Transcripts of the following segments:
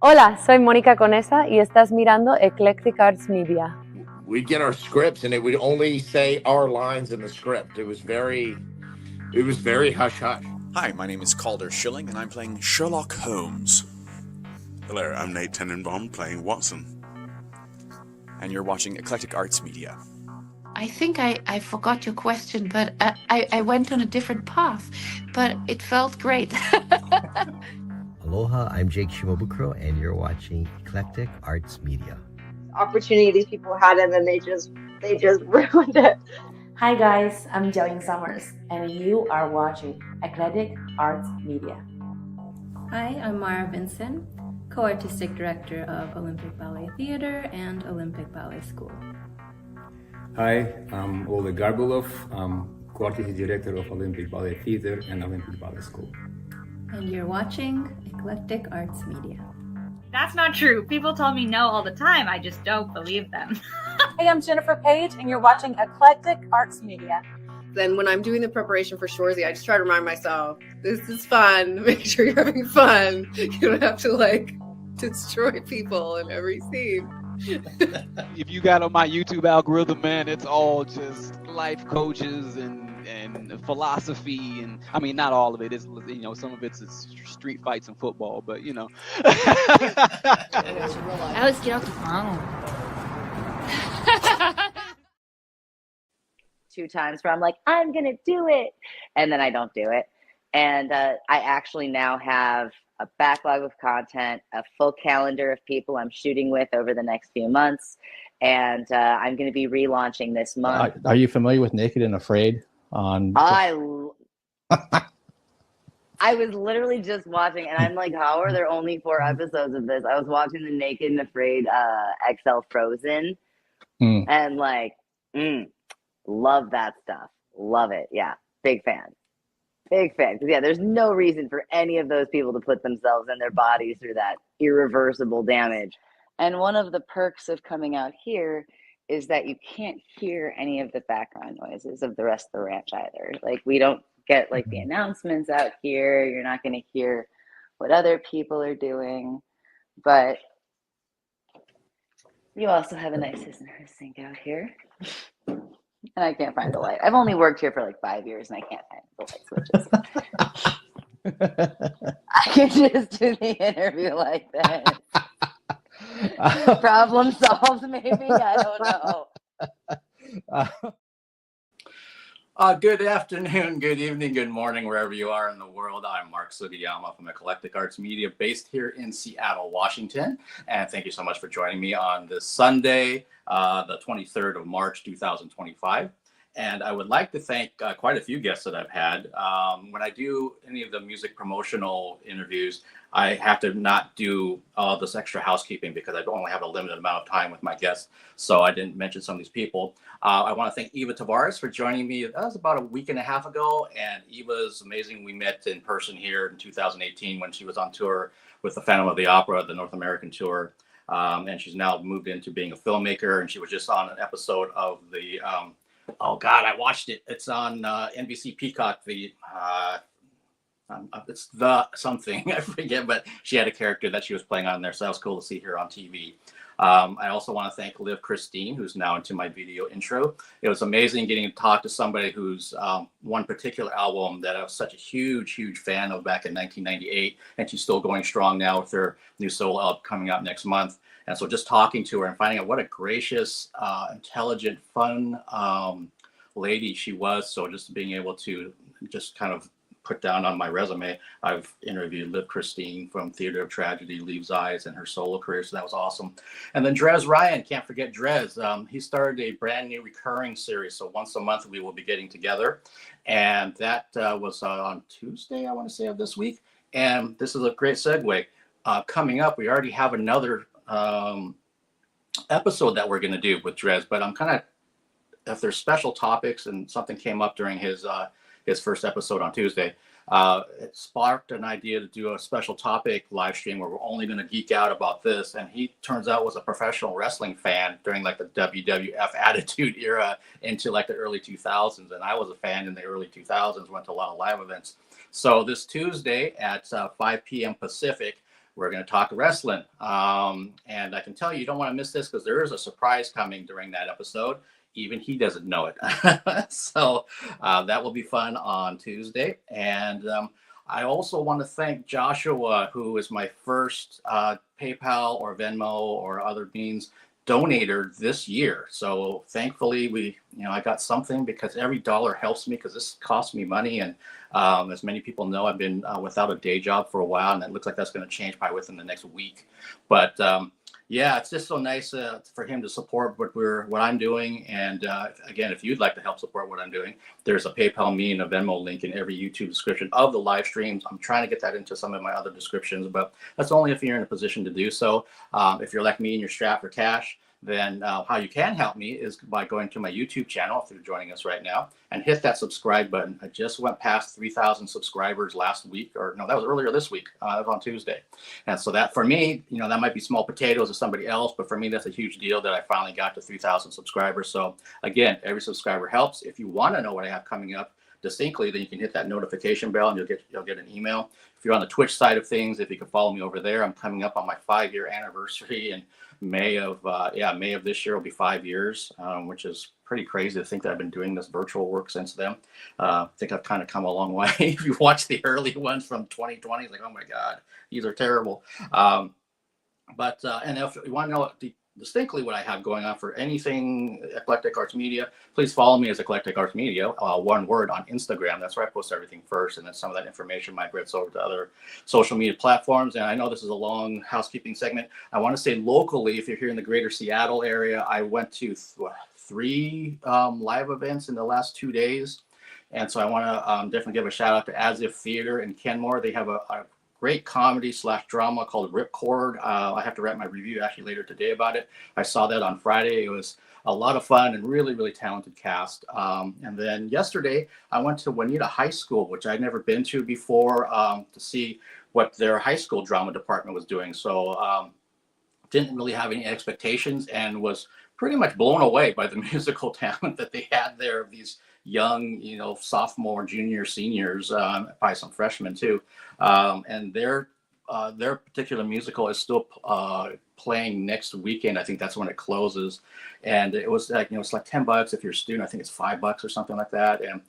Hola, soy Mónica Conesa y estás mirando Eclectic Arts Media. We'd get our scripts and it would only say our lines in the script. It was very hush hush. Hi, my name is Calder Schilling and I'm playing Sherlock Holmes. Hello, I'm Nate Tenenbaum playing Watson. And you're watching Eclectic Arts Media. I think I forgot your question, but I went on a different path, but it felt great. Aloha, I'm Jake Shimobukuro, and you're watching Eclectic Arts Media. Opportunity these people had, and then they just ruined it. Hi guys, I'm Jiaoying Summers, and you are watching Eclectic Arts Media. Hi, I'm Mara Vincent, co-artistic director of Olympic Ballet Theater and Olympic Ballet School. Hi, I'm Oleg Garbulov. I'm co-artistic director of Olympic Ballet Theater and Olympic Ballet School. And you're watching Eclectic Arts Media. That's not true. People tell me no all the time. I just don't believe them. Hey, I'm Jennifer Page, and you're watching Eclectic Arts Media. Then when I'm doing the preparation for Shoresy, I just try to remind myself, this is fun. Make sure you're having fun. You don't have to, destroy people in every scene. If you got on my YouTube algorithm, man, it's all just life coaches and philosophy, and I mean, not all of it is, some of it's street fights and football, but Alex, get off the phone. 2 times where I'm like, I'm gonna do it, and then I don't do it. And I actually now have a backlog of content, a full calendar of people I'm shooting with over the next few months, and I'm going to be relaunching this month. Are you familiar with Naked and Afraid? I was literally just watching, and I'm like, how are there only 4 episodes of this? I was watching the Naked and Afraid XL Frozen, and love that stuff. Love it. Yeah, big fan. Big fan. Because, there's no reason for any of those people to put themselves and their bodies through that irreversible damage. And one of the perks of coming out here is that you can't hear any of the background noises of the rest of the ranch either. We don't get, the announcements out here. You're not going to hear what other people are doing. But you also have a nice his and her sink out here. And I can't find the light. I've only worked here for 5 years, and I can't find the light switches. I can just do the interview like that. Problem solved, maybe? I don't know. Good afternoon, good evening, good morning, wherever you are in the world. I'm Mark Sugiyama from Eclectic Arts Media, based here in Seattle, Washington. And thank you so much for joining me on this Sunday, the 23rd of March, 2025. And I would like to thank quite a few guests that I've had. When I do any of the music promotional interviews, I have to not do all this extra housekeeping because I only have a limited amount of time with my guests. So I didn't mention some of these people. I want to thank Eva Tavares for joining me. That was about a week and a half ago. And Eva's amazing. We met in person here in 2018 when she was on tour with the Phantom of the Opera, the North American tour. And she's now moved into being a filmmaker. And she was just on an episode of the... oh God, I watched it. It's on NBC Peacock. It's the something, I forget, but she had a character that she was playing on there. So that was cool to see her on TV. I also want to thank Liv Christine, who's now into my video intro. It was amazing getting to talk to somebody who's one particular album that I was such a huge, huge fan of back in 1998. And she's still going strong now with her new solo album coming out next month. And so just talking to her and finding out what a gracious, intelligent, fun lady she was. So just being able to just kind of put down on my resume, I've interviewed Liv Christine from Theater of Tragedy, Leaves Eyes, and her solo career. So that was awesome. And then Drez Ryan, can't forget Drez. He started a brand new recurring series. So once a month we will be getting together. And that was on Tuesday, I want to say, of this week. And this is a great segue. Coming up, we already have another episode that we're going to do with Drez, but I'm kind of, if there's special topics and something came up during his first episode on Tuesday, it sparked an idea to do a special topic live stream where we're only going to geek out about this. And he turns out was a professional wrestling fan during the WWF Attitude Era into the early 2000s. And I was a fan in the early 2000s, went to a lot of live events. So this Tuesday at 5 p.m. Pacific, we're going to talk wrestling. And I can tell you don't want to miss this because there is a surprise coming during that episode. Even he doesn't know it. So that will be fun on Tuesday. And I also want to thank Joshua, who is my first PayPal or Venmo or other means donator this year. So thankfully I got something, because every dollar helps me, because this costs me money. And as many people know, I've been without a day job for a while, and it looks like that's going to change probably within the next week. But yeah, it's just so nice for him to support what I'm doing. And again, if you'd like to help support what I'm doing, there's a PayPal, me, and a Venmo link in every YouTube description of the live streams. I'm trying to get that into some of my other descriptions, but that's only if you're in a position to do so. If you're like me and you're strapped for cash, then how you can help me is by going to my YouTube channel, if you're joining us right now, and hit that subscribe button. I just went past 3,000 subscribers last week, or no, that was earlier this week. That was on Tuesday. And so that, for me, that might be small potatoes to somebody else, but for me, that's a huge deal that I finally got to 3,000 subscribers. So again, every subscriber helps. If you want to know what I have coming up distinctly, then you can hit that notification bell and you'll get an email. If you're on the Twitch side of things, if you can follow me over there, I'm coming up on my 5-year anniversary, and May of this year will be 5 years, which is pretty crazy to think that I've been doing this virtual work since then. I think I've kind of come a long way. If you watch the early ones from 2020, it's like, oh my God, these are terrible. And if you want to know distinctly what I have going on for anything Eclectic Arts Media, please follow me as Eclectic Arts Media, one word, on Instagram. That's where I post everything first, and then some of that information migrates over to other social media platforms. And I know this is a long housekeeping segment. I want to say locally, if you're here in the greater Seattle area, I went to 3 live events in the last 2 days. And so I want to definitely give a shout out to As If Theater in Kenmore. They have a great comedy/drama called Ripcord. I have to write my review actually later today about it. I saw that on Friday. It was a lot of fun and really, really talented cast. And then yesterday, I went to Juanita High School, which I'd never been to before, to see what their high school drama department was doing. So didn't really have any expectations and was pretty much blown away by the musical talent that they had there. These young, sophomore, junior, seniors, probably some freshmen too. And their particular musical is still playing next weekend. I think that's when it closes. And it was like, it's like $10 if you're a student. I think it's $5 or something like that. And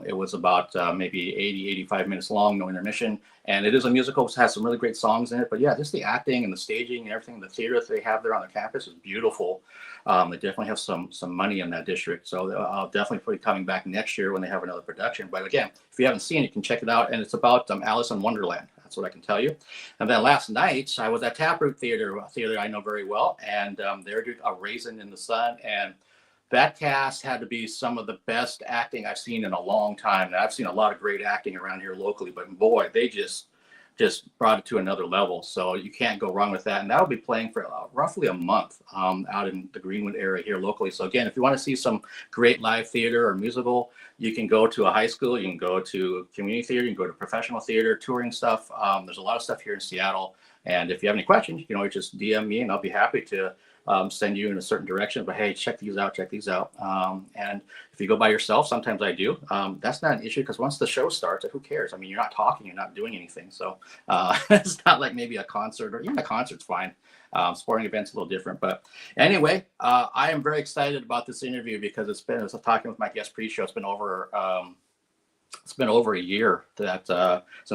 it was about maybe 85 minutes long, no intermission. And it is a musical, it has some really great songs in it. But yeah, just the acting and the staging and everything, the theater that they have there on the campus is beautiful. They definitely have some money in that district. So I'll definitely be coming back next year when they have another production. But again, if you haven't seen it, you can check it out. And it's about Alice in Wonderland. That's what I can tell you. And then last night, I was at Taproot Theater, a theater I know very well. And they're doing A Raisin in the Sun. And that cast had to be some of the best acting I've seen in a long time. And I've seen a lot of great acting around here locally, but boy, they just brought it to another level. So you can't go wrong with that. And that'll be playing for roughly a month out in the Greenwood area here locally. So again, if you want to see some great live theater or musical, you can go to a high school, you can go to community theater, you can go to professional theater, touring stuff. There's a lot of stuff here in Seattle. And if you have any questions, you can always just DM me and I'll be happy to send you in a certain direction. But hey, check these out. And if you go by yourself, sometimes I do. That's not an issue because once the show starts, who cares? I mean, you're not talking, you're not doing anything. So it's not like maybe a concert, or even a concert's fine. Sporting events a little different. But anyway, I am very excited about this interview because as I was talking with my guest pre-show, it's been over a year since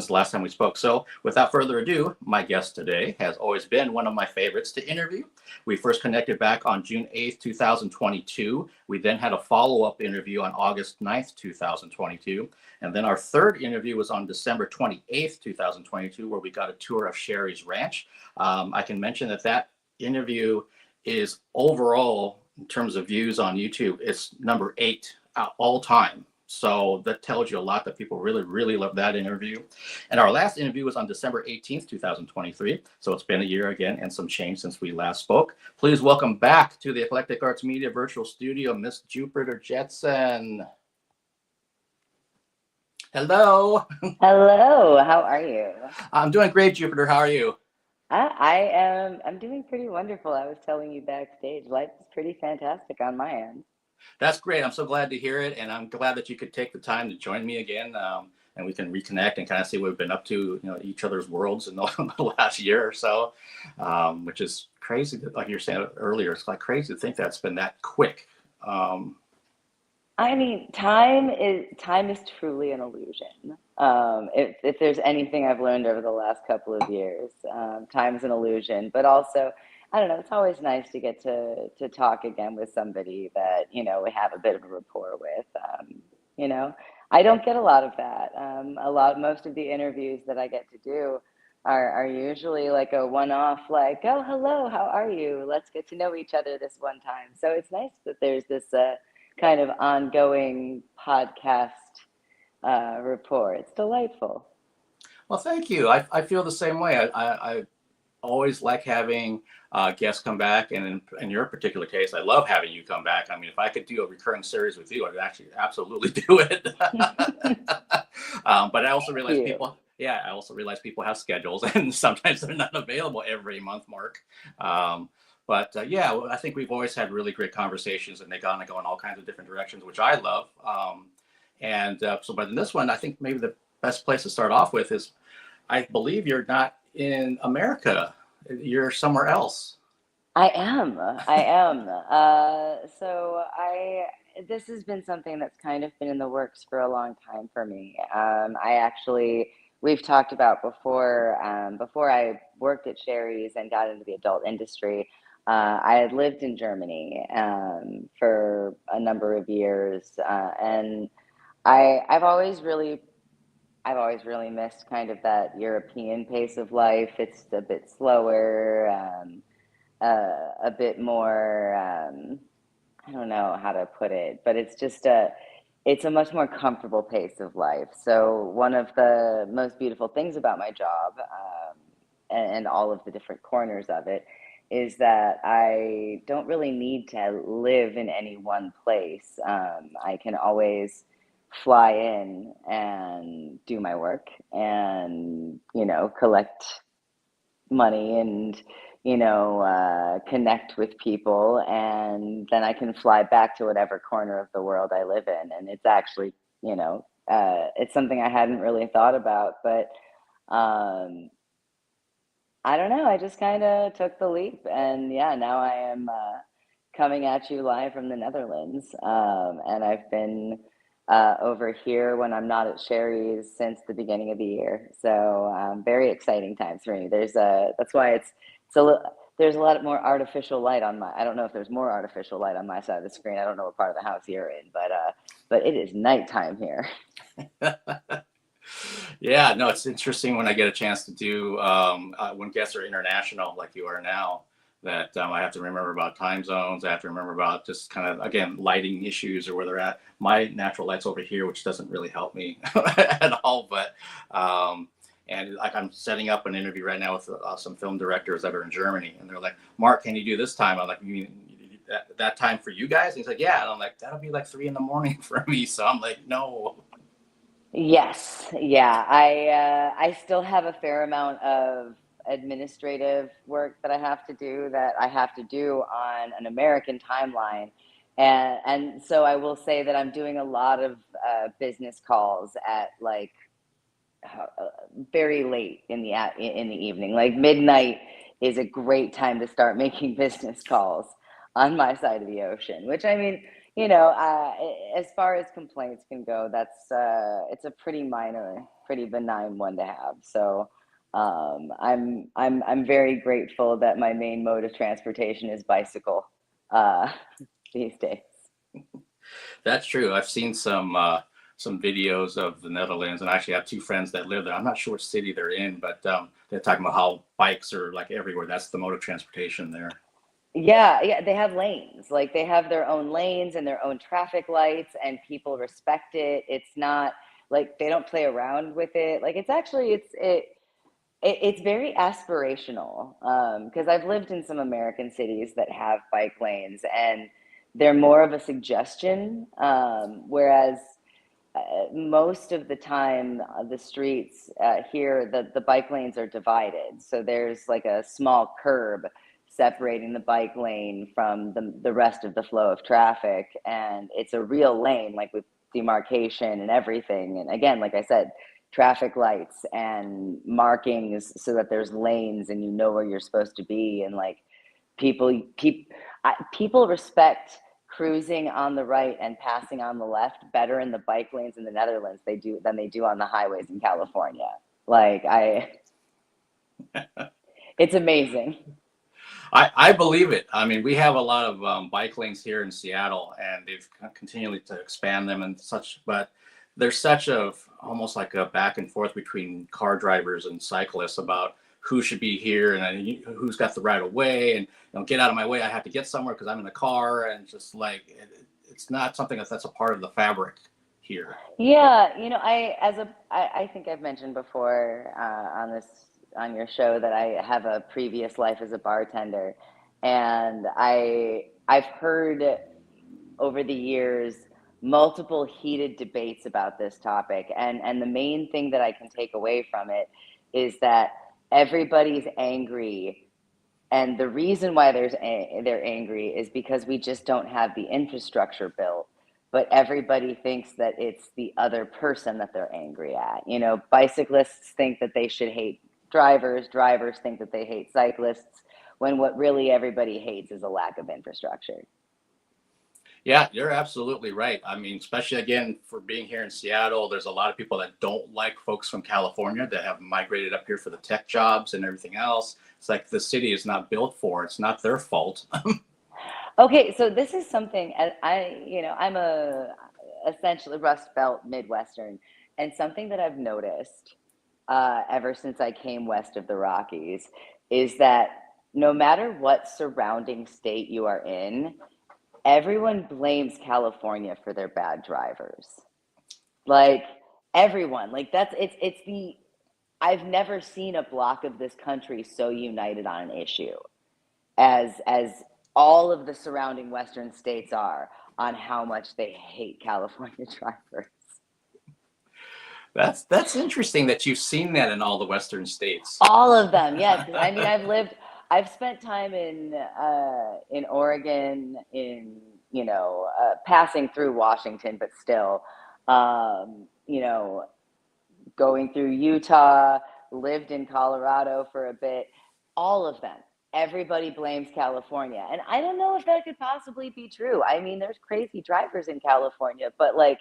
the last time we spoke. So without further ado, my guest today has always been one of my favorites to interview. We first connected back on June 8th, 2022. We then had a follow-up interview on August 9th, 2022. And then our third interview was on December 28th, 2022, where we got a tour of Sherry's ranch. I can mention that interview is overall, in terms of views on YouTube, it's number 8 all time. So that tells you a lot that people really, really love that interview. And our last interview was on December 18th, 2023. So it's been a year again and some change since we last spoke. Please welcome back to the Eclectic Arts Media virtual studio, Miss Jupiter Jetson. Hello. Hello. How are you? I'm doing great, Jupiter. How are you? I'm doing pretty wonderful. I was telling you backstage, life is pretty fantastic on my end. That's great. I'm so glad to hear it. And I'm glad that you could take the time to join me again. and we can reconnect and kind of see what we've been up to, each other's worlds in the last year or so, which is crazy. Like you were saying earlier, it's like crazy to think that's been that quick. I mean, time is truly an illusion. If there's anything I've learned over the last couple of years, time is an illusion. But also, I don't know, it's always nice to get to talk again with somebody that, we have a bit of a rapport with. I don't get a lot of that. Most of the interviews that I get to do are usually like a one-off, like, oh, hello, how are you? Let's get to know each other this one time. So it's nice that there's this kind of ongoing podcast rapport. It's delightful. Well, thank you. I feel the same way. I always like having guests come back, and in your particular case, I love having you come back. I mean, if I could do a recurring series with you, I'd actually absolutely do it. But I also realize people have schedules, and sometimes they're not available every month, Mark. But I think we've always had really great conversations, and they go in all kinds of different directions, which I love. But in this one, I think maybe the best place to start off with is, I believe you're not in America. You're somewhere else. I am. This has been something that's kind of been in the works for a long time for me. We've talked about before I worked at Sherry's and got into the adult industry. I had lived in Germany for a number of years, and I've always really missed kind of that European pace of life. It's a bit slower, a bit more, I don't know how to put it, but it's a much more comfortable pace of life. So one of the most beautiful things about my job, and all of the different corners of it, is that I don't really need to live in any one place. I can always fly in and do my work and, collect money and, connect with people. And then I can fly back to whatever corner of the world I live in. And it's actually, it's something I hadn't really thought about, but I don't know. I just kind of took the leap, and now I am coming at you live from the Netherlands. And I've been over here when I'm not at Sherry's since the beginning of the year. So very exciting times for me. That's why there's a lot more artificial light on I don't know if there's more artificial light on my side of the screen. I don't know what part of the house you're in, but it is nighttime here. Yeah, no, it's interesting when I get a chance to do when guests are international like you are now, that I have to remember about time zones. I have to remember about just kind of, again, lighting issues or where they're at. My natural light's over here, which doesn't really help me at all. But and like I'm setting up an interview right now with some film directors that are in Germany, and they're like, "Mark, can you do this time?" I'm like, "You mean that time for you guys?" And he's like, "Yeah." And I'm like, "That'll be like 3 a.m. for me." So I'm like, "No." Yes, yeah. I still have a fair amount of administrative work that I have to do on an American timeline, and so I will say that I'm doing a lot of business calls at like very late in the evening. Like midnight is a great time to start making business calls on my side of the ocean, which, I mean, as far as complaints can go, it's a pretty benign one to have. So I'm very grateful that my main mode of transportation is bicycle these days. That's true. I've seen some videos of the Netherlands, and I actually have 2 friends that live there. I'm not sure which city they're in, but they're talking about how bikes are like everywhere. That's the mode of transportation there. Yeah, they have lanes. Like they have their own lanes and their own traffic lights, and people respect it. It's not like they don't play around with it. Like it's very aspirational. Because I've lived in some American cities that have bike lanes, and they're more of a suggestion. Whereas most of the time, the streets here, the bike lanes are divided. So there's like a small curb separating the bike lane from the rest of the flow of traffic, and it's a real lane, like with demarcation and everything. And again, like I said, traffic lights and markings so that there's lanes and you know where you're supposed to be. And like people respect cruising on the right and passing on the left better in the bike lanes in the Netherlands than they do on the highways in California. Like it's amazing. I believe it. I mean, we have a lot of bike lanes here in Seattle, and they've continued to expand them and such. But there's such almost like a back and forth between car drivers and cyclists about who should be here and who's got the right of way, and get out of my way. I have to get somewhere because I'm in a car, and just like it's not something that's a part of the fabric here. Yeah, I think I've mentioned before on your show that I have a previous life as a bartender, and I've heard over the years multiple heated debates about this topic, and the main thing that I can take away from it is that everybody's angry, and the reason why they're angry is because we just don't have the infrastructure built. But everybody thinks that it's the other person that they're angry at. Bicyclists think that they should hate drivers think that they hate cyclists, when what really everybody hates is a lack of infrastructure. Yeah, you're absolutely right. I mean, especially again, for being here in Seattle, there's a lot of people that don't like folks from California that have migrated up here for the tech jobs and everything else. It's like the city is not built for it. It's not their fault. Okay, so this is something I'm essentially Rust Belt Midwestern, and something that I've noticed ever since I came west of the Rockies is that no matter what surrounding state you are in, everyone blames California for their bad drivers. Like everyone, like I've never seen a block of this country so united on an issue as all of the surrounding Western states are on how much they hate California drivers. That's interesting that you've seen that in all the Western states. All of them, yes. I mean, I've spent time in Oregon, passing through Washington, but still, going through Utah, lived in Colorado for a bit. All of them. Everybody blames California. And I don't know if that could possibly be true. I mean, there's crazy drivers in California, but like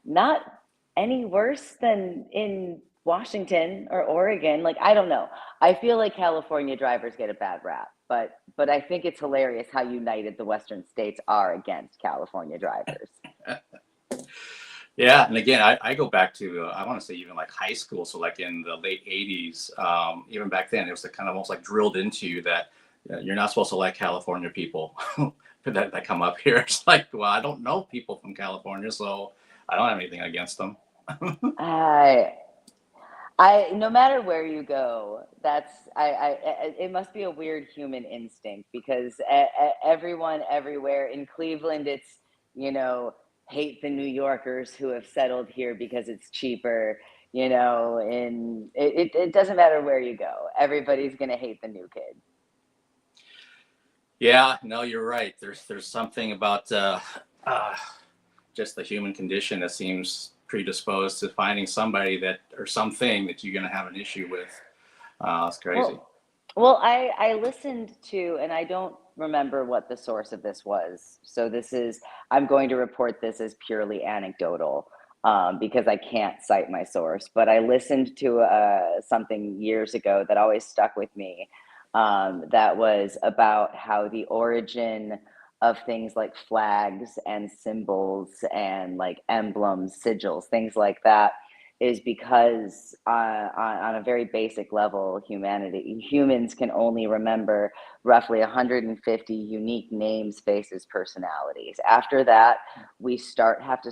not any worse than in Washington or Oregon. Like, I don't know. I feel like California drivers get a bad rap, but I think it's hilarious how united the Western states are against California drivers. Yeah, and again, I go back to I want to say even like high school, so like in the late '80s, even back then, it was kind of almost like drilled into you that you're not supposed to like California people that come up here. It's like, well, I don't know people from California, so I don't have anything against them. No matter where you go, it must be a weird human instinct, because everyone everywhere in Cleveland, it's hate the New Yorkers who have settled here because it's cheaper, and it doesn't matter where you go. Everybody's going to hate the new kid. Yeah, no, you're right. There's something about just the human condition that seems predisposed to finding somebody or something that you're going to have an issue with. It's crazy. Well, I listened to, and I don't remember what the source of this was. So I'm going to report this as purely anecdotal because I can't cite my source. But I listened to something years ago that always stuck with me that was about how the origin of things like flags and symbols and like emblems, sigils, things like that, is because on a very basic level, humans can only remember roughly 150 unique names, faces, personalities. After that, we start having to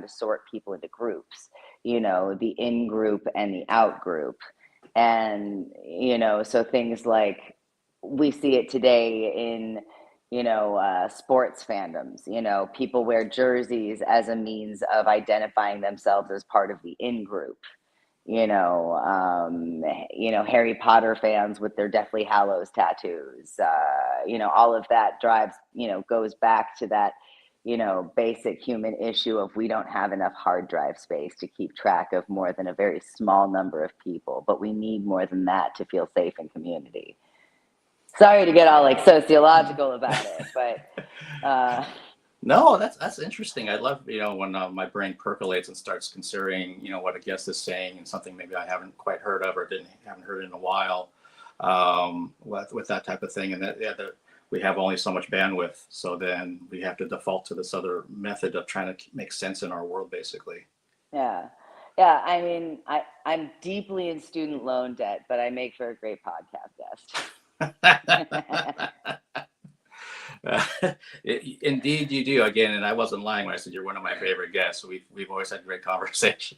sort people into groups, the in group and the out group. And, so things like we see it today in, sports fandoms, people wear jerseys as a means of identifying themselves as part of the in-group, Harry Potter fans with their Deathly Hallows tattoos, all of that goes back to that, basic human issue of we don't have enough hard drive space to keep track of more than a very small number of people, but we need more than that to feel safe in community. Sorry to get all like sociological about it, but No, that's interesting. I love when my brain percolates and starts considering what a guest is saying and something maybe I haven't quite heard of or haven't heard in a while, with that type of thing, and that we have only so much bandwidth, so then we have to default to this other method of trying to make sense in our world, basically. Yeah. I mean, I'm deeply in student loan debt, but I make for a great podcast guest. Indeed, you do. Again, and I wasn't lying when I said you're one of my favorite guests. We've always had great conversation,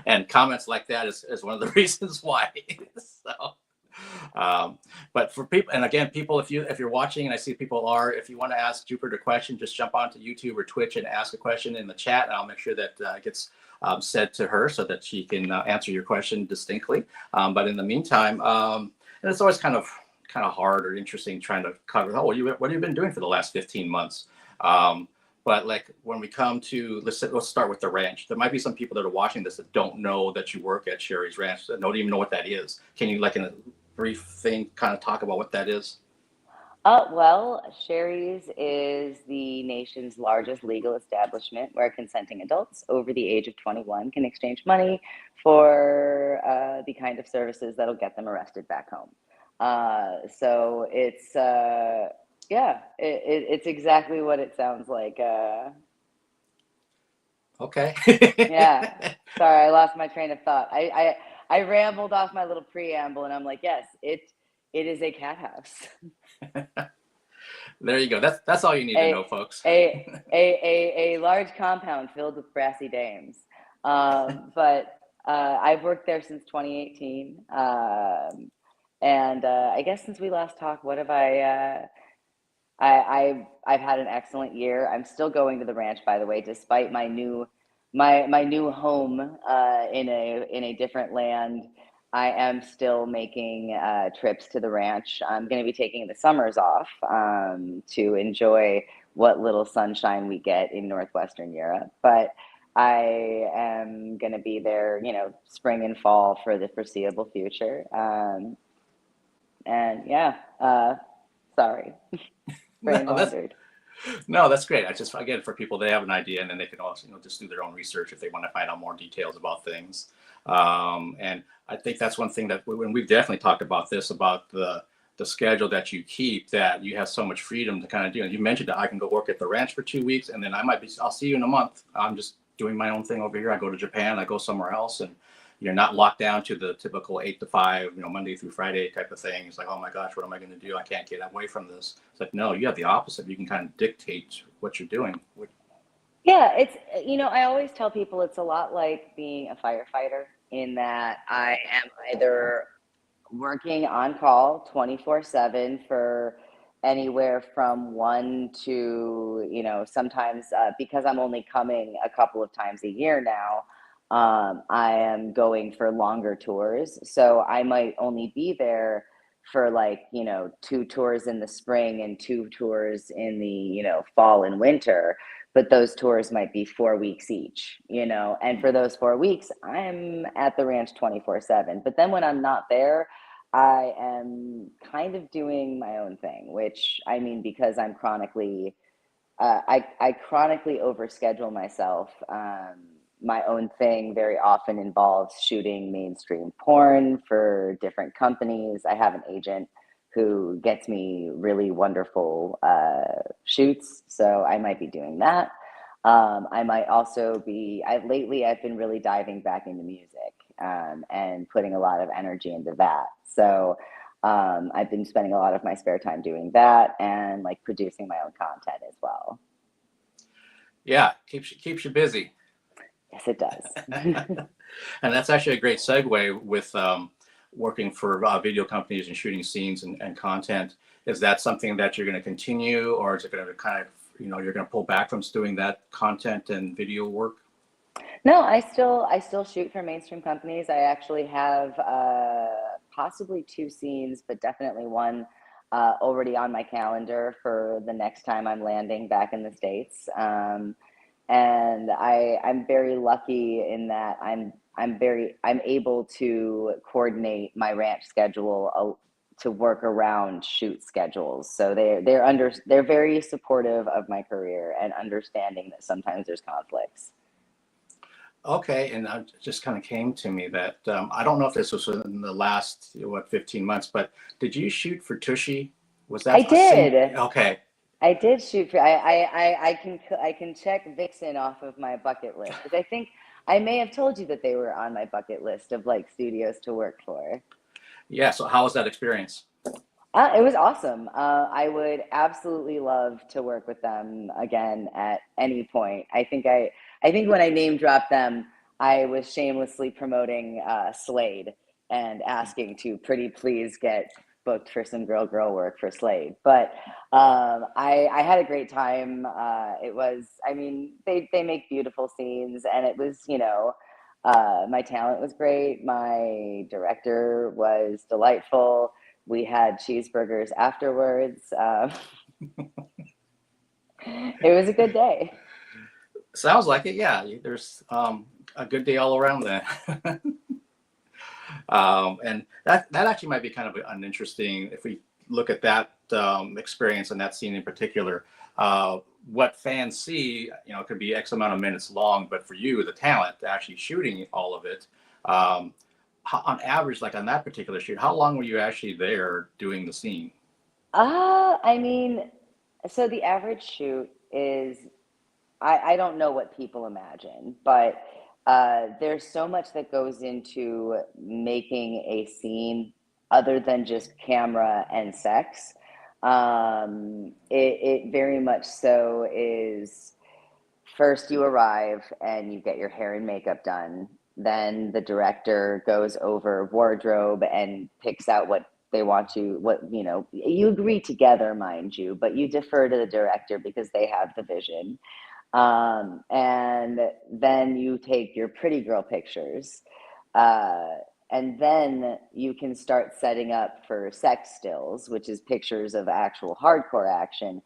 and comments like that is one of the reasons why. So. But for people, and again, people, if you're watching, and I see people are, if you want to ask Jupiter a question, just jump onto YouTube or Twitch and ask a question in the chat, and I'll make sure that gets said to her so that she can answer your question distinctly. But in the meantime, and it's always kind of hard or interesting trying to cover, what have you been doing for the last 15 months? But like when we come to, let's start with the ranch. There might be some people that are watching this that don't know that you work at Sherry's Ranch, that don't even know what that is. Can you, like in a brief thing, kind of talk about what that is? Well, Sherry's is the nation's largest legal establishment where consenting adults over the age of 21 can exchange money for the kind of services that'll get them arrested back home. So it's, it's exactly what it sounds like. Okay. Yeah. Sorry, I lost my train of thought. I rambled off my little preamble, and I'm like, yes, it is a cat house. There you go. That's all you need to know, folks. A large compound filled with brassy dames. But I've worked there since 2018. And I guess since we last talked, what have I've had an excellent year. I'm still going to the ranch, by the way, despite my new home in a different land. I am still making trips to the ranch. I'm going to be taking the summers off to enjoy what little sunshine we get in Northwestern Europe. But I am going to be there, spring and fall for the foreseeable future. And yeah, sorry. No, that's great. I just, again, for people, they have an idea, and then they can also, just do their own research if they want to find out more details about things. And I think that's one thing that when we've definitely talked about this, about the schedule that you keep, that you have so much freedom to kind of do. And you mentioned that I can go work at the ranch for 2 weeks, and then I'll see you in a month. I'm just doing my own thing over here. I go to Japan, I go somewhere else, and you're not locked down to the typical 8 to 5, Monday through Friday type of thing. It's like, oh my gosh, what am I going to do? I can't get away from this. It's like, no, you have the opposite. You can kind of dictate what you're doing. Yeah, it's, I always tell people it's a lot like being a firefighter, in that I am either working on call 24/7 for anywhere from 1 to, sometimes because I'm only coming a couple of times a year now, I am going for longer tours. So I might only be there for 2 tours in the spring and 2 tours in the, fall and winter. But those tours might be 4 weeks each, and for those 4 weeks, I'm at the ranch 24/7. But then when I'm not there, I am kind of doing my own thing, which, I mean, because I'm chronically, I chronically overschedule myself. My own thing very often involves shooting mainstream porn for different companies. I have an agent who gets me really wonderful shoots, so I might be doing that. I might also be, lately I've been really diving back into music and putting a lot of energy into that. So I've been spending a lot of my spare time doing that and producing my own content as well. Yeah, keeps you busy. Yes, it does. And that's actually a great segue with working for video companies and shooting scenes and content. Is that something that you're going to continue, or is it going to kind of, you're going to pull back from doing that content and video work? No, I still shoot for mainstream companies. I actually have possibly 2 scenes, but definitely one already on my calendar for the next time I'm landing back in the States. And I'm very lucky in that I'm able to coordinate my ranch schedule to work around shoot schedules. So they're very supportive of my career and understanding that sometimes there's conflicts. Okay, and it just kind of came to me that I don't know if this was in the last 15 months, but did you shoot for Tushy? Was that I did. Okay. I did shoot for. I can check Vixen off of my bucket list, because I think I may have told you that they were on my bucket list of like studios to work for. Yeah. So how was that experience? It was awesome. I would absolutely love to work with them again at any point. I think when I name dropped them, I was shamelessly promoting Slade and asking to pretty please get booked for some girl work for Slade. But I had a great time. It was, I mean, they make beautiful scenes, and it was, my talent was great. My director was delightful. We had cheeseburgers afterwards. It was a good day. Sounds like it. Yeah, there's a good day all around then. And that actually might be kind of an interesting, if we look at that experience and that scene in particular, what fans see, could be X amount of minutes long, but for you, the talent actually shooting all of it, on average, like on that particular shoot, how long were you actually there doing the scene? I mean, so the average shoot is, I don't know what people imagine, but there's so much that goes into making a scene other than just camera and sex. It very much so is, first you arrive and you get your hair and makeup done. Then the director goes over wardrobe and picks out what they want you, you agree together, mind you, but you defer to the director because they have the vision. And then you take your pretty girl pictures, and then you can start setting up for sex stills, which is pictures of actual hardcore action.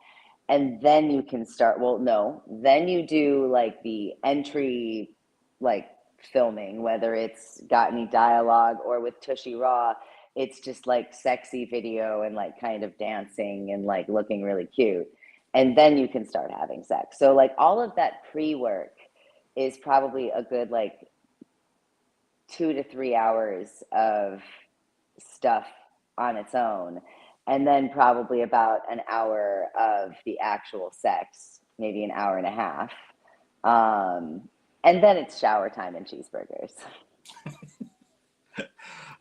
And then you can start, then you do like the entry, like filming, whether it's got any dialogue, or with Tushy Raw, it's just like sexy video and like kind of dancing and like looking really cute. And then you can start having sex. So like all of that pre-work is probably a good like 2 to 3 hours of stuff on its own. And then probably about an hour of the actual sex, maybe an hour and a half. And then it's shower time and cheeseburgers.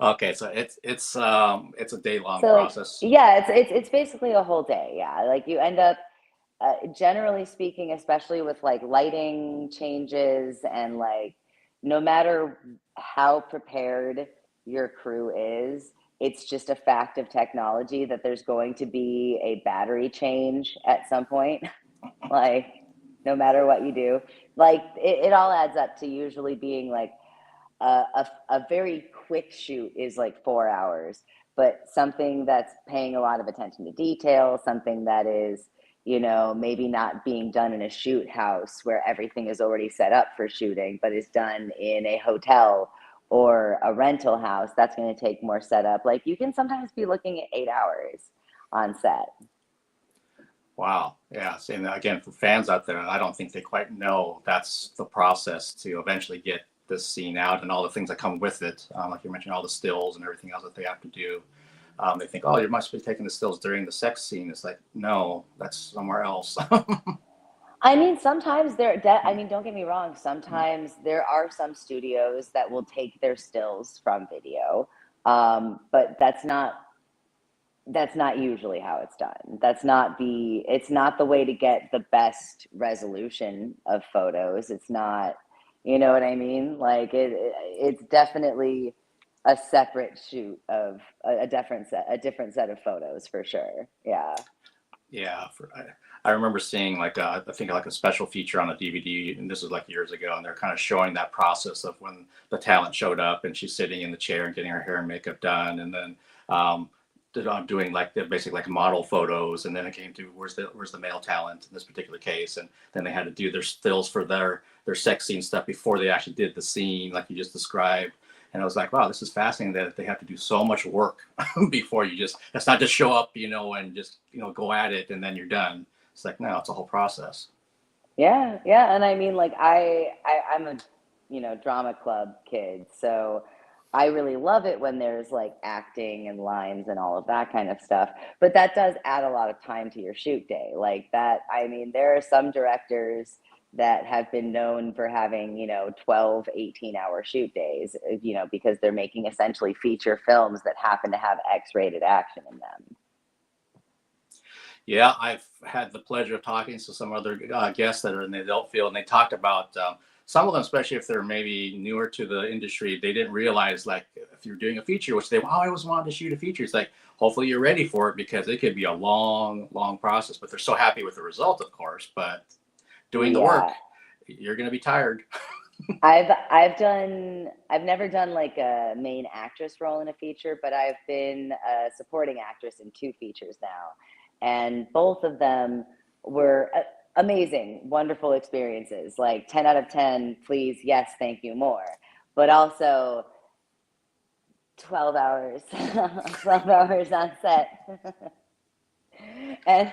Okay, so it's a day-long process. Yeah, it's basically a whole day. Yeah, like you end up, generally speaking, especially with like lighting changes, and like no matter how prepared your crew is, it's just a fact of technology that there's going to be a battery change at some point. Like no matter what you do, like it all adds up to usually being like a very quick shoot is like 4 hours, but something that's paying a lot of attention to detail, something that is, maybe not being done in a shoot house where everything is already set up for shooting, but is done in a hotel or a rental house, that's going to take more setup. Like you can sometimes be looking at 8 hours on set. Wow. Yeah. And again, for fans out there, I don't think they quite know that's the process to eventually get this scene out and all the things that come with it. Like you mentioned, all the stills and everything else that they have to do. They think, oh, you must be taking the stills during the sex scene. It's like, no, that's somewhere else. I mean, sometimes don't get me wrong. Sometimes there are some studios that will take their stills from video. But that's not usually how it's done. It's not the way to get the best resolution of photos. It's not, you know what I mean? Like it's definitely a separate shoot of a different set of photos for sure. Yeah. Yeah. I remember seeing I think like a special feature on a DVD, and this was like years ago, and they're kind of showing that process of when the talent showed up and she's sitting in the chair and getting her hair and makeup done. And then, doing like basically like model photos, and then it came to where's the male talent in this particular case, and then they had to do their stills for their sex scene stuff before they actually did the scene like you just described. And I was like, wow, this is fascinating that they have to do so much work before that's not just show up, and just, go at it and then you're done. It's like, no, it's a whole process. Yeah. And I mean, like I'm a, drama club kid. So I really love it when there's like acting and lines and all of that kind of stuff. But that does add a lot of time to your shoot day. Like that, I mean, there are some directors that have been known for having, 12, 18-hour shoot days, because they're making essentially feature films that happen to have X-rated action in them. Yeah, I've had the pleasure of talking to some other guests that are in the adult field, and they talked about some of them, especially if they're maybe newer to the industry, they didn't realize, like, if you're doing a feature, which I always wanted to shoot a feature. It's like, hopefully you're ready for it, because it could be a long, long process. But they're so happy with the result, of course. But doing the work, you're going to be tired. I've never done like a main actress role in a feature, but I've been a supporting actress in 2 features now. And both of them were amazing, wonderful experiences. Like 10 out of 10, please, yes, thank you, more. But also 12 hours, 12 hours on set. And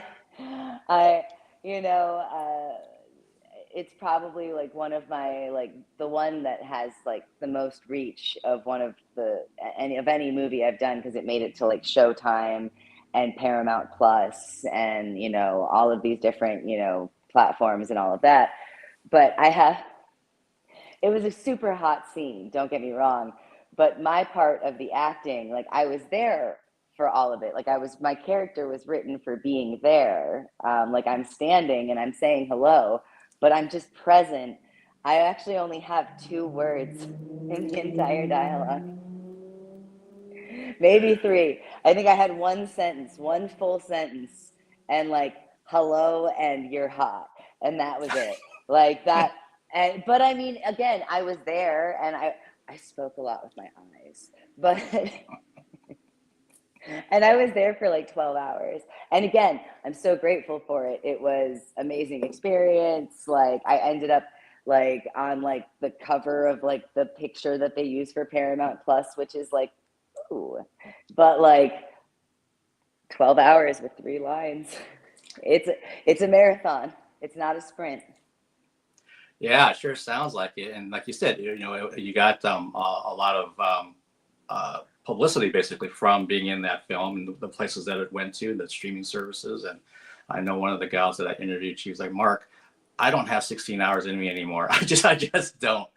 it's probably like one of my, like the one that has like the most reach of any movie I've done, because it made it to like Showtime and Paramount Plus and, all of these different, platforms and all of that. But it was a super hot scene, don't get me wrong. But my part of the acting, like I was there for all of it. Like my character was written for being there. Like I'm standing and I'm saying hello, but I'm just present. I actually only have 2 words in the entire dialogue. Maybe 3. I think I had one full sentence, and like, hello and you're hot. And that was it. Like that. But I mean, again, I was there and I spoke a lot with my eyes, but, and I was there for like 12 hours. And again, I'm so grateful for it. It was amazing experience. Like I ended up like on like the cover of like the picture that they use for Paramount Plus, which is like, ooh, but like 12 hours with 3 lines. It's a marathon. It's not a sprint. Yeah, it sure sounds like it. And like you said, you got a lot of publicity basically from being in that film and the places that it went to, the streaming services. And I know one of the gals that I interviewed, she was like, Mark, I don't have 16 hours in me anymore. I just don't.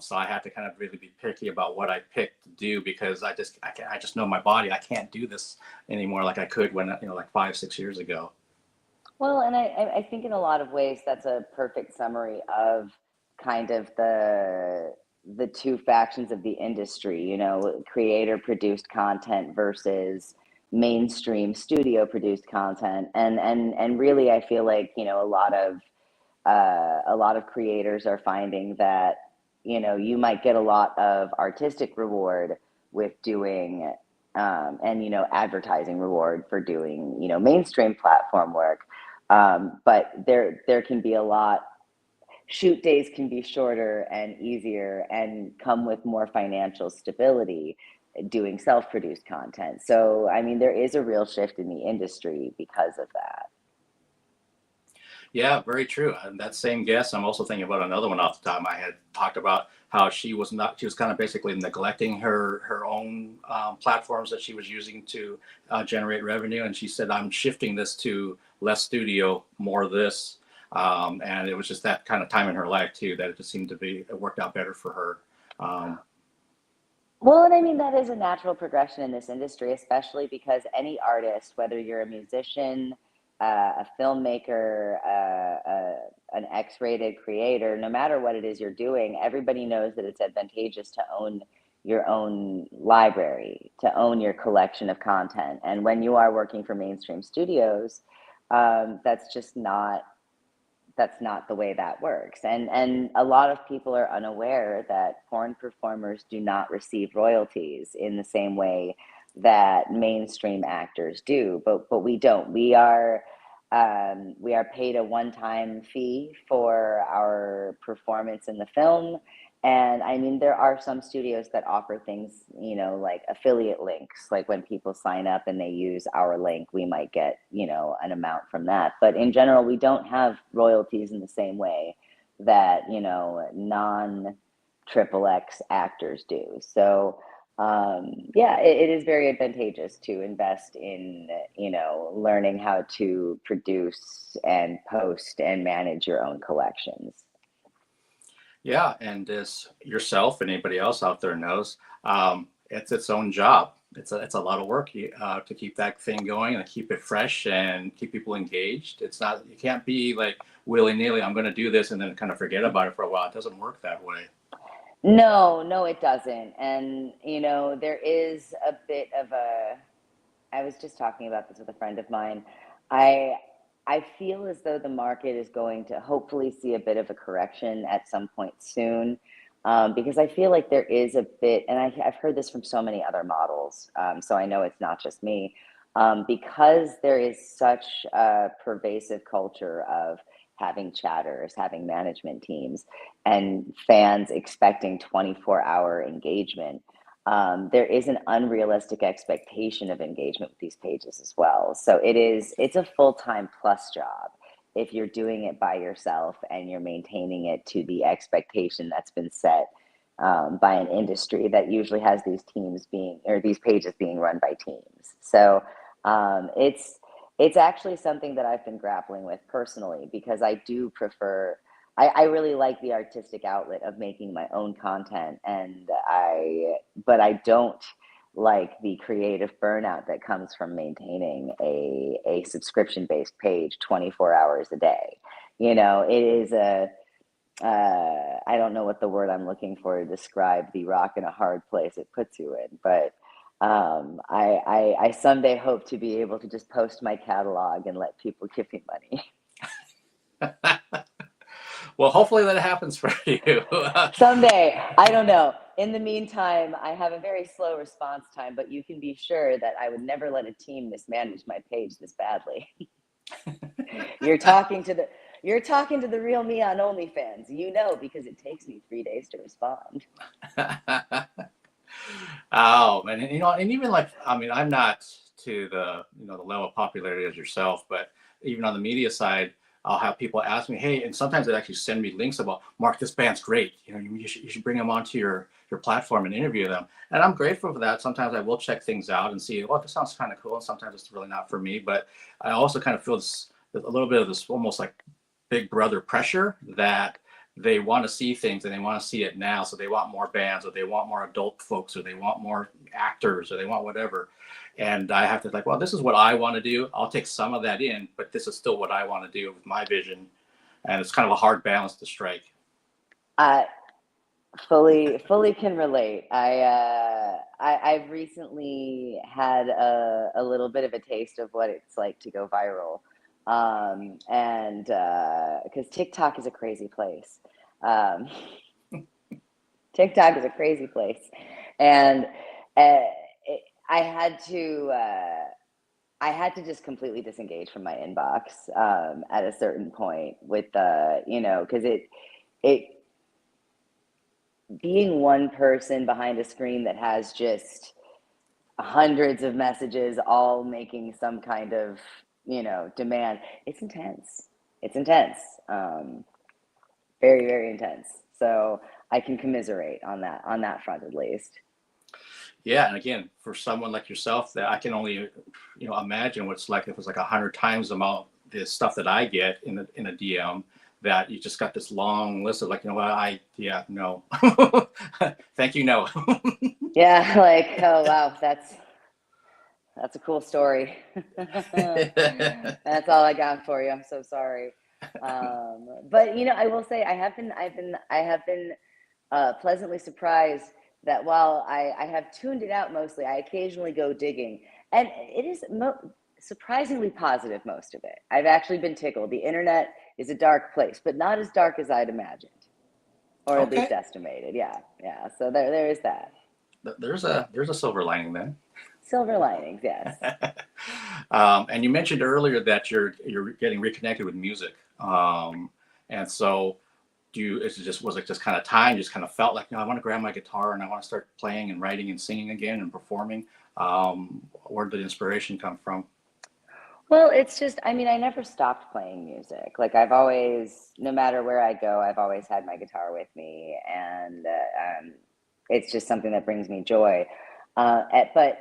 So I had to kind of really be picky about what I picked to do, because I just know my body. I can't do this anymore like I could when, like 5-6 years ago. Well, and I think in a lot of ways that's a perfect summary of kind of the 2 factions of the industry, creator produced content versus mainstream studio produced content. And really, I feel like, a lot of creators are finding that, you might get a lot of artistic reward with doing, and, advertising reward for doing, mainstream platform work. But there can be a lot, shoot days can be shorter and easier and come with more financial stability doing self-produced content. So, I mean, there is a real shift in the industry because of that. Yeah, very true. And that same guest, I'm also thinking about another one off the top of my head, talked about how she was kind of basically neglecting her own platforms that she was using to generate revenue. And she said, I'm shifting this to less studio, more this. And it was just that kind of time in her life too, that it just seemed to be, it worked out better for her. Well, and I mean, that is a natural progression in this industry, especially because any artist, whether you're a musician, a filmmaker, an X-rated creator, no matter what it is you're doing, everybody knows that it's advantageous to own your own library, to own your collection of content. And when you are working for mainstream studios, that's just not the way that works. And a lot of people are unaware that porn performers do not receive royalties in the same way that mainstream actors do, but we don't. We are paid a one-time fee for our performance in the film. And I mean, there are some studios that offer things, you know, like affiliate links, like when people sign up and they use our link, we might get, you know, an amount from that. But in general, we don't have royalties in the same way that, you know, non-triple X actors do. So yeah, it is very advantageous to invest in, you know, learning how to produce and post and manage your own collections. Yeah, and as yourself and anybody else out there knows, it's its own job. It's a lot of work to keep that thing going and keep it fresh and keep people engaged. It's not, you can't be like willy-nilly, I'm going to do this and then kind of forget about it for a while. It doesn't work that way. No, it doesn't. And, you know, there is a bit of I was just talking about this with a friend of mine. I feel as though the market is going to hopefully see a bit of a correction at some point soon, because I feel like there is a bit, and I've heard this from so many other models, so I know it's not just me, because there is such a pervasive culture of having chatters, having management teams, and fans expecting 24-hour engagement. There is an unrealistic expectation of engagement with these pages as well. So it's a full-time plus job if you're doing it by yourself and you're maintaining it to the expectation that's been set by an industry that usually has these pages being run by teams. So it's actually something that I've been grappling with personally, because I do prefer, I really like the artistic outlet of making my own content, but I don't like the creative burnout that comes from maintaining a subscription-based page 24 hours a day. You know, it is I don't know what the word I'm looking for to describe the rock and a hard place it puts you in, but I someday hope to be able to just post my catalog and let people give me money. Well, hopefully that happens for you. Someday, I don't know. In the meantime, I have a very slow response time, but you can be sure that I would never let a team mismanage my page this badly. You're talking to the real me on OnlyFans, you know, because it takes me 3 days to respond. Oh, and you know, and even like, I mean, I'm not to the, you know, the level of popularity as yourself, but even on the media side, I'll have people ask me, hey, and sometimes they actually send me links about, Mark, this band's great. You know, you should bring them onto your platform and interview them. And I'm grateful for that. Sometimes I will check things out and see, oh, this sounds kind of cool. And sometimes it's really not for me. But I also kind of feel a little bit of this almost like big brother pressure that they want to see things and they want to see it now. So they want more bands, or they want more adult folks, or they want more actors, or they want whatever. And I have to like, well, this is what I want to do. I'll take some of that in, but this is still what I want to do with my vision. And it's kind of a hard balance to strike. Fully can relate. I've recently had a little bit of a taste of what it's like to go viral. And because TikTok is a crazy place. TikTok is a crazy place. And I had to just completely disengage from my inbox at a certain point with you know, because it being one person behind a screen that has just hundreds of messages all making some kind of, you know, demand, it's intense. Very, very intense. So I can commiserate on that front at least. Yeah, and again, for someone like yourself, that I can only, you know, imagine what it's like if it's like 100 times the amount the stuff that I get in a DM, that you just got this long list of like, you know what, no. Thank you, no. Yeah, like, oh wow, that's a cool story. That's all I got for you. I'm so sorry. But you know, I will say I have been pleasantly surprised that while I have tuned it out mostly, I occasionally go digging, and it is surprisingly positive, most of it. I've actually been tickled. The internet is a dark place, but not as dark as I'd imagined, or at least estimated. Yeah. So there is that. There's a silver lining then. Silver linings, yes. And you mentioned earlier that you're getting reconnected with music. And so was it just kind of time, just kind of felt like, I want to grab my guitar and I want to start playing and writing and singing again and performing? Where did the inspiration come from? Well, it's just, I mean, I never stopped playing music. Like I've always, no matter where I go, I've always had my guitar with me, and it's just something that brings me joy. But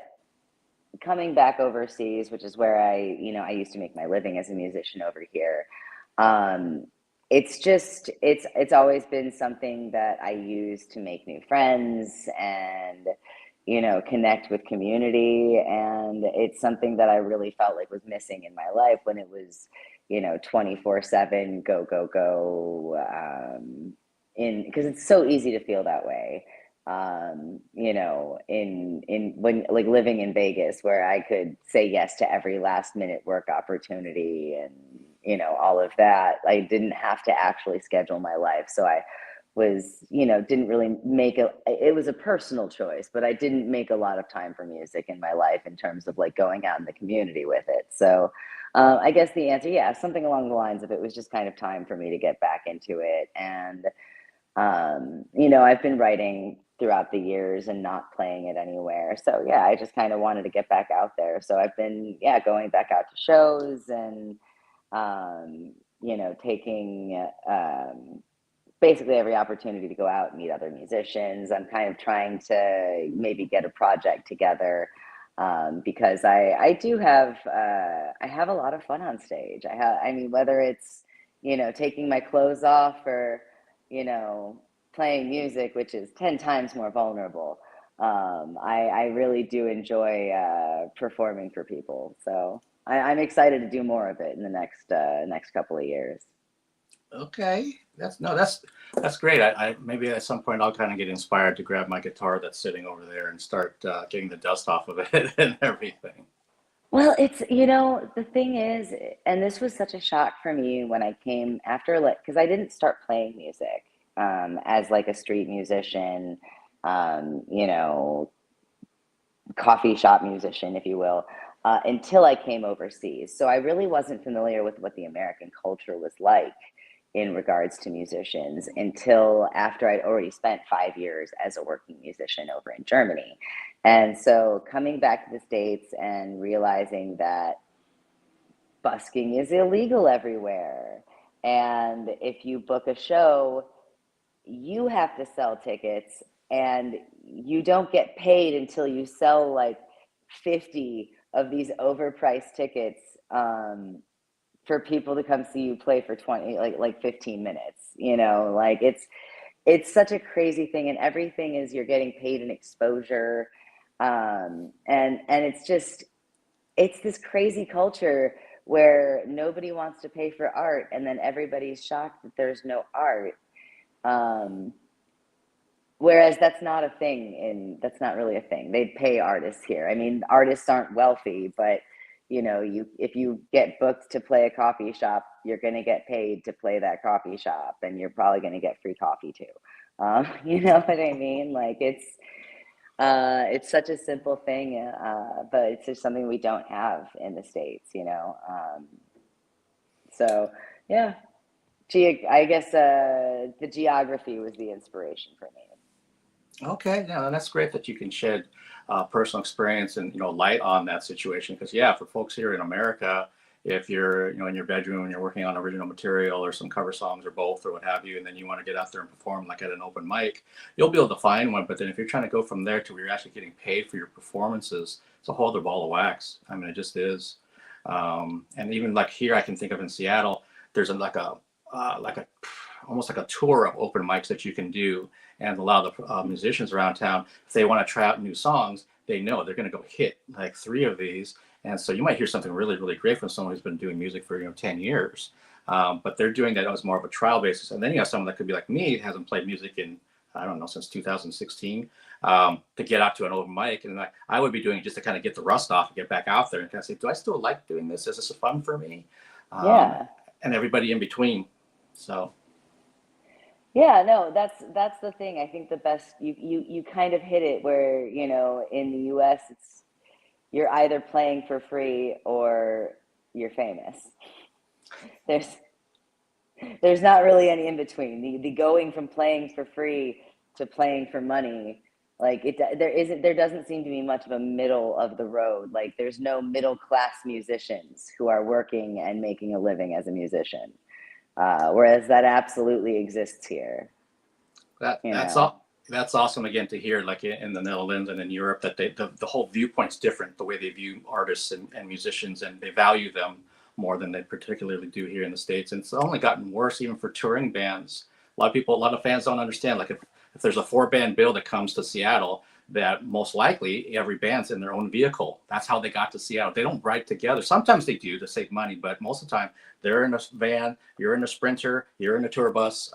coming back overseas, which is where I used to make my living as a musician over here. It's always been something that I use to make new friends and, connect with community. And it's something that I really felt like was missing in my life when it was, 24/7, go, go, go, because it's so easy to feel that way. When like living in Vegas, where I could say yes to every last minute work opportunity and, all of that. I didn't have to actually schedule my life. So I was, didn't really it was a personal choice, but I didn't make a lot of time for music in my life in terms of like going out in the community with it. So I guess the answer, yeah, something along the lines of it was just kind of time for me to get back into it. And I've been writing throughout the years and not playing it anywhere. So yeah, I just kind of wanted to get back out there. So I've been, going back out to shows and, taking basically every opportunity to go out and meet other musicians. I'm kind of trying to maybe get a project together because I do have, I have a lot of fun on stage. I mean, whether it's, taking my clothes off or, playing music, which is 10 times more vulnerable. I really do enjoy performing for people. So I'm excited to do more of it in the next couple of years. Okay, that's great. I maybe at some point I'll kind of get inspired to grab my guitar that's sitting over there and start getting the dust off of it and everything. Well, it's, the thing is, and this was such a shock for me when I came after, like, because I didn't start playing music as like a street musician, coffee shop musician, if you will, until I came overseas. So I really wasn't familiar with what the American culture was like in regards to musicians until after I'd already spent 5 years as a working musician over in Germany. And so coming back to the States and realizing that busking is illegal everywhere. And if you book a show, you have to sell tickets and you don't get paid until you sell like 50 of these overpriced tickets for people to come see you play for 20, like 15 minutes, like it's such a crazy thing, and everything is you're getting paid in exposure. And it's this crazy culture where nobody wants to pay for art, and then everybody's shocked that there's no art. Whereas that's not really a thing. They pay artists here. I mean, artists aren't wealthy, but if you get booked to play a coffee shop, you're going to get paid to play that coffee shop, and you're probably going to get free coffee too. You know what I mean? Like it's such a simple thing, but it's just something we don't have in the States, So yeah, I guess the geography was the inspiration for me. Okay, yeah, that's great that you can shed personal experience and light on that situation. Because yeah, for folks here in America, if you're in your bedroom and you're working on original material or some cover songs or both or what have you, and then you want to get out there and perform like at an open mic, you'll be able to find one. But then if you're trying to go from there to where you're actually getting paid for your performances, it's a whole other ball of wax. I mean, it just is. And even like here, I can think of in Seattle, there's almost like a tour of open mics that you can do, and a lot of the musicians around town, if they want to try out new songs, they know they're going to go hit like 3 of these. And so you might hear something really, really great from someone who's been doing music for 10 years, but they're doing that as more of a trial basis. And then you have someone that could be like me, hasn't played music in, I don't know, since 2016, to get out to an open mic. And I would be doing it just to kind of get the rust off and get back out there and kind of say, do I still like doing this? Is this fun for me? Yeah. And everybody in between. So. Yeah, no, that's the thing. I think the best, you kind of hit it where, in the US, you're either playing for free or you're famous. There's not really any in between. The going from playing for free to playing for money, like there doesn't seem to be much of a middle of the road. Like there's no middle class musicians who are working and making a living as a musician, whereas that absolutely exists here. That's awesome again to hear, like in the Netherlands and in Europe, that the whole viewpoint's different, the way they view artists and musicians, and they value them more than they particularly do here in the States. And it's only gotten worse even for touring bands. A lot of fans don't understand, like if there's a 4-band bill that comes to Seattle, that most likely every band's in their own vehicle. That's how they got to Seattle. They don't ride together. Sometimes they do to save money, but most of the time they're in a van, you're in a Sprinter, you're in a tour bus,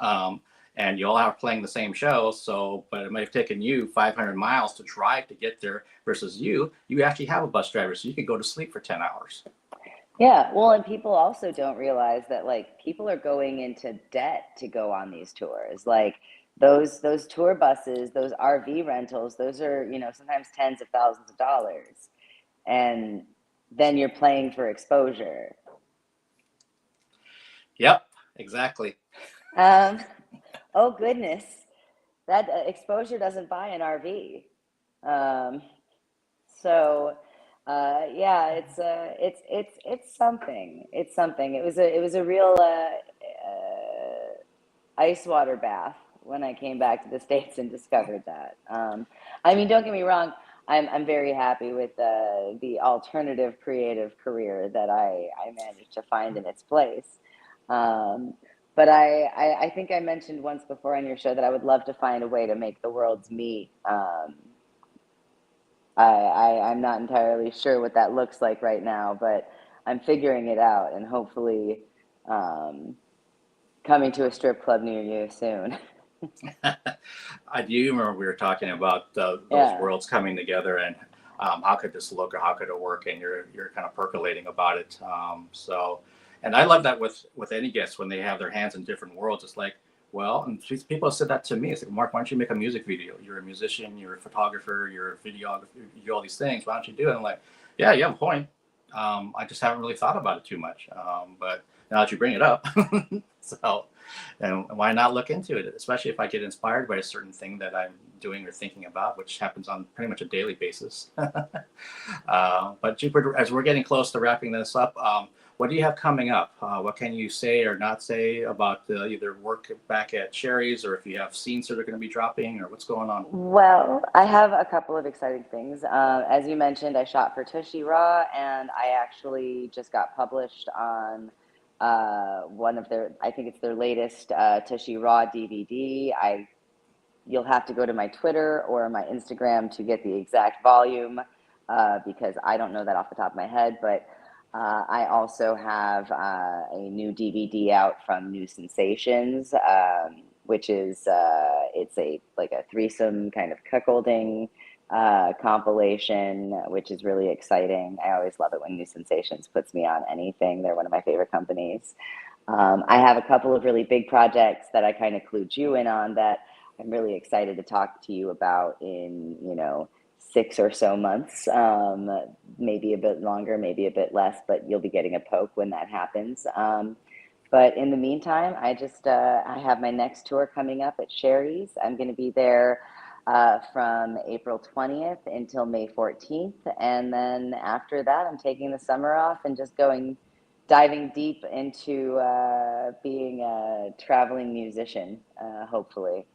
and you all are playing the same show. So, but it might have taken you 500 miles to drive to get there versus you actually have a bus driver, so you could go to sleep for 10 hours. Yeah, well, and people also don't realize that like people are going into debt to go on these tours. Like those tour buses, those RV rentals, those are, sometimes tens of thousands of dollars. And then you're playing for exposure. Yep, exactly. Oh goodness, that exposure doesn't buy an RV. Yeah, it's something. It's something. It was a real ice water bath when I came back to the States and discovered that. I mean, don't get me wrong. I'm very happy with the alternative creative career that I managed to find in its place. But I think I mentioned once before on your show that I would love to find a way to make the worlds meet. I'm not entirely sure what that looks like right now, but I'm figuring it out, and hopefully coming to a strip club near you soon. I do remember we were talking about those worlds coming together, and how could this look or how could it work, and you're kind of percolating about it. And I love that with any guest when they have their hands in different worlds. It's like, well, and people have said that to me. It's like, Mark, why don't you make a music video? You're a musician, you're a photographer, you're a videographer, you do all these things. Why don't you do it? I'm like, yeah, you have a point. I just haven't really thought about it too much. But now that you bring it up, and why not look into it, especially if I get inspired by a certain thing that I'm doing or thinking about, which happens on pretty much a daily basis. But Jupiter, as we're getting close to wrapping this up, what do you have coming up? What can you say or not say about either work back at Sherry's, or if you have scenes that are going to be dropping, or what's going on? Well, I have a couple of exciting things. As you mentioned, I shot for Tushy Raw, and I actually just got published on one of their, I think it's their latest Tushy Raw DVD. You'll have to go to my Twitter or my Instagram to get the exact volume because I don't know that off the top of my head, but I also have a new DVD out from New Sensations, which is it's a threesome kind of cuckolding compilation, which is really exciting. I always love it when New Sensations puts me on anything. They're one of my favorite companies. I have a couple of really big projects that I kind of clued you in on that I'm really excited to talk to you about in 6 or so months, maybe a bit longer, maybe a bit less, but you'll be getting a poke when that happens. But in the meantime, I have my next tour coming up at Sherry's. I'm going to be there from April 20th until May 14th. And then after that, I'm taking the summer off and just diving deep into being a traveling musician, hopefully.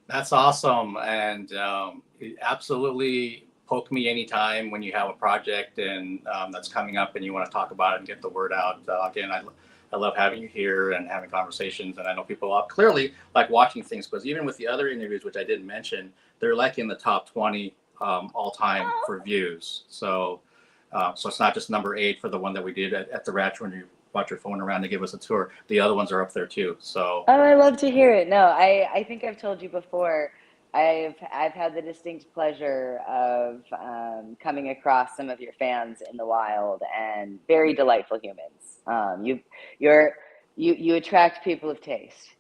That's awesome. And absolutely poke me anytime when you have a project and that's coming up and you want to talk about it and get the word out. Again, I love having you here and having conversations. And I know people clearly like watching things, because even with the other interviews, which I didn't mention, they're like in the top 20 all time for views. So it's not just number 8 for the one that we did at the Ratch when you brought your phone around to give us a tour. The other ones are up there too. So I love to hear it. No, I think I've told you before, I've had the distinct pleasure of coming across some of your fans in the wild, and very delightful humans. You attract people of taste.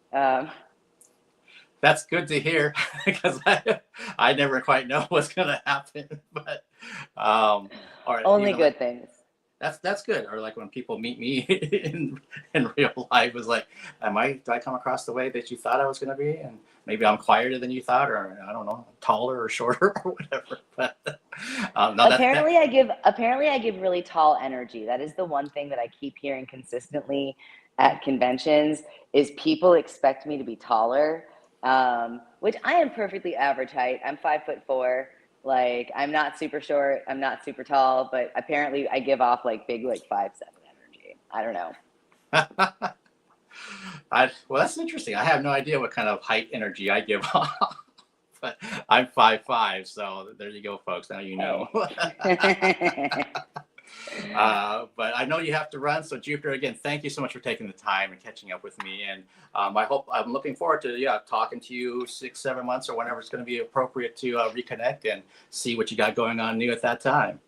That's good to hear because I never quite know what's going to happen. But or Only good things. That's good. Or like when people meet me in real life, it's like, do I come across the way that you thought I was going to be? And maybe I'm quieter than you thought, or I don't know, taller or shorter or whatever. But no, apparently I give really tall energy. That is the one thing that I keep hearing consistently at conventions is people expect me to be taller, which I am perfectly average height. I'm 5'4". Like, I'm not super short, I'm not super tall, but apparently I give off like big, like 5'7" energy. I don't know. Well, that's interesting. I have no idea what kind of height energy I give off, but I'm 5'5", so there you go, folks. Now you know. But I know you have to run, so Jupiter, again, thank you so much for taking the time and catching up with me. And I'm looking forward to talking to you 6-7 months or whenever it's going to be appropriate to reconnect and see what you got going on new at that time.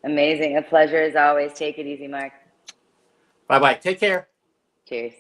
Amazing. A pleasure as always. Take it easy, Mark. Bye-bye. Take care. Cheers.